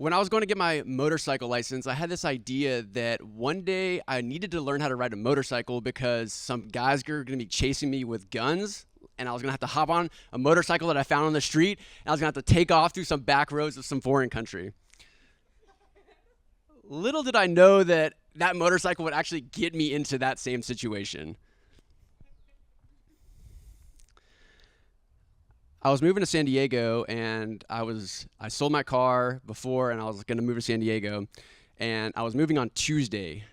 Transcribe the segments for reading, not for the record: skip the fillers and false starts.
when I was going to get my motorcycle license, I had this idea that one day I needed to learn how to ride a motorcycle because some guys were going to be chasing me with guns, and I was going to have to hop on a motorcycle that I found on the street, and I was going to have to take off through some back roads of some foreign country. Little did I know that that motorcycle would actually get me into that same situation. I was moving to San Diego, and I sold my car before, and I was going to move to San Diego, and I was moving on Tuesday.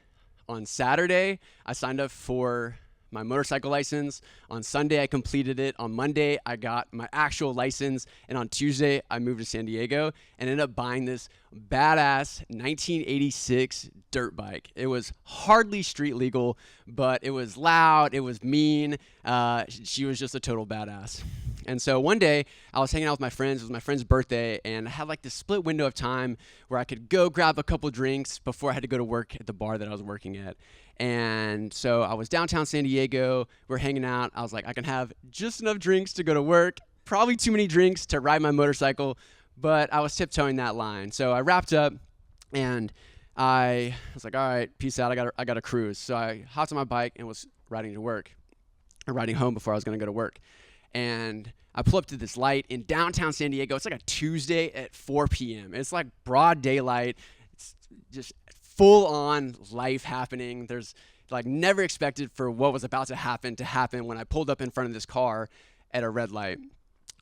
On Saturday, I signed up for my motorcycle license. On Sunday, I completed it. On Monday, I got my actual license, and on Tuesday, I moved to San Diego and ended up buying this badass 1986 dirt bike. It was hardly street legal, but it was loud, it was mean. She was just a total badass. And so one day, I was hanging out with my friends. It was my friend's birthday, and I had like this split window of time where I could go grab a couple drinks before I had to go to work at the bar that I was working at. And so I was downtown San Diego. We're hanging out. I was like, I can have just enough drinks to go to work, probably too many drinks to ride my motorcycle, but I was tiptoeing that line. So I wrapped up, and I was like, all right, peace out. I got to cruise. So I hopped on my bike and was riding to work, or riding home before I was going to go to work. And I pull up to this light in downtown San Diego. It's like a Tuesday at 4 p.m. It's like broad daylight. It's just full on life happening. There's like never expected for what was about to happen when I pulled up in front of this car at a red light.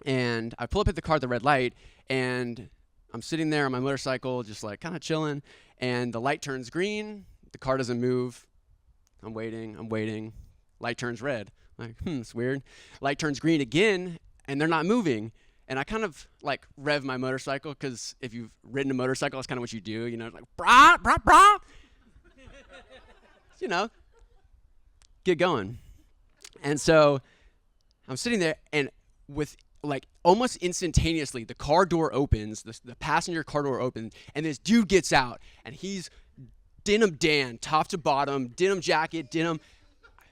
And I pull up at the car at the red light, and I'm sitting there on my motorcycle just like kind of chilling, and the light turns green. The car doesn't move. I'm waiting. Light turns red. Like, it's weird. Light turns green again, and they're not moving. And I kind of like rev my motorcycle, because if you've ridden a motorcycle, that's kind of what you do, like brah, brah, brah. Get going. And so I'm sitting there, and with like almost instantaneously, the car door opens, the passenger car door opens, and this dude gets out, and he's denim Dan, top to bottom, denim jacket, denim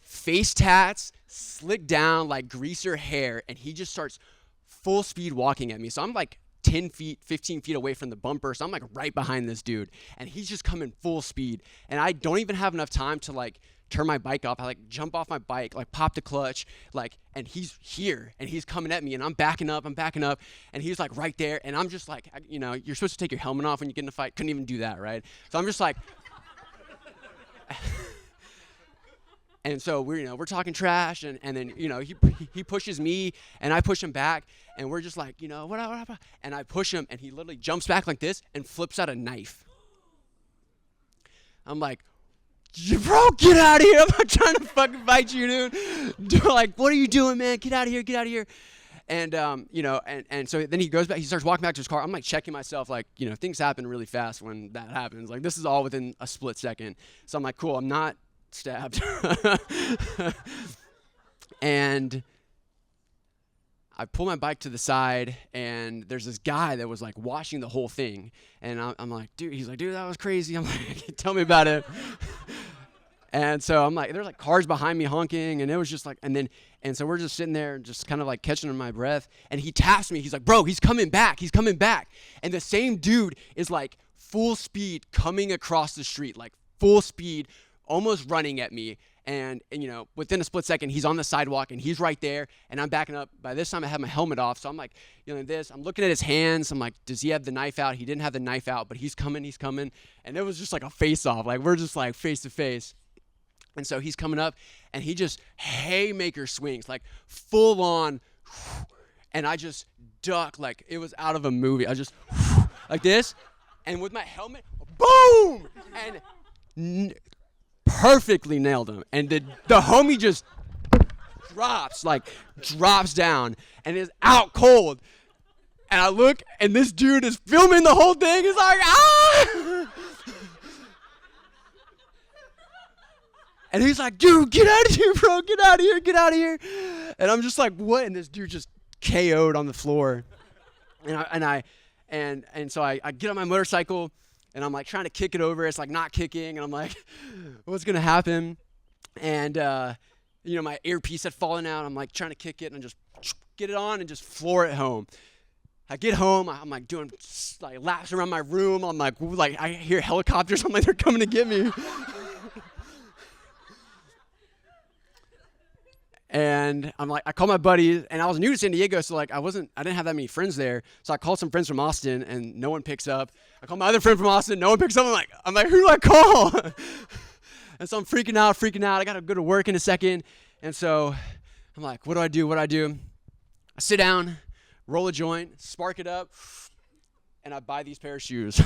face tats, slicked down like greaser hair, and he just starts full speed walking at me. So I'm like 10 feet, 15 feet away from the bumper, so I'm like right behind this dude, and he's just coming full speed, and I don't even have enough time to like turn my bike off. I like jump off my bike, like pop the clutch, like, and he's here, and he's coming at me, and I'm backing up, and he's like right there, and I'm just like, you're supposed to take your helmet off when you get in a fight. Couldn't even do that, right? So I'm just like, and so we're talking trash, and then he pushes me, and I push him back, and we're just like what, and I push him, and he literally jumps back like this and flips out a knife. I'm like, bro, get out of here! I'm not trying to fucking fight you, dude. Like, what are you doing, man? Get out of here! And and so then he goes back. He starts walking back to his car. I'm like checking myself, like things happen really fast when that happens. Like this is all within a split second. So I'm like, cool. I'm not stabbed. And I pull my bike to the side, and there's this guy that was like watching the whole thing, and I'm like, dude, he's like, dude, that was crazy. I'm like, tell me about it. And so I'm like, there's like cars behind me honking, and it was just like, and so we're just sitting there just kind of like catching my breath, and he taps me. He's like, bro, he's coming back. And the same dude is like full speed coming across the street, like full speed, almost running at me. And within a split second, he's on the sidewalk, and he's right there, and I'm backing up. By this time, I have my helmet off, so I'm like, I'm looking at his hands. I'm like, does he have the knife out? He didn't have the knife out, but he's coming. And it was just like a face-off. Like, we're just like face to face. And so he's coming up, and he just haymaker swings, like full on, and I just duck like it was out of a movie. I just like this, and with my helmet, boom, and perfectly nailed him. And the homie just drops down, and is out cold. And I look, and this dude is filming the whole thing. He's like, ah! And he's like, dude, get out of here, bro. Get out of here. And I'm just like, what? And this dude just KO'd on the floor. And so I get on my motorcycle, and I'm like trying to kick it over. It's like not kicking. And I'm like, what's going to happen? And, my earpiece had fallen out. I'm like trying to kick it and just get it on and just floor it home. I get home. I'm like doing like laps around my room. I'm like I hear helicopters. I'm like, they're coming to get me. And I'm like, I called my buddies, and I was new to San Diego, so like I didn't have that many friends there. So I called some friends from Austin, and no one picks up. I called my other friend from Austin, no one picks up. I'm like, who do I call? And so I'm freaking out. I gotta go to work in a second, and so I'm like, what do I do? I sit down, roll a joint, spark it up, and I buy these pair of shoes.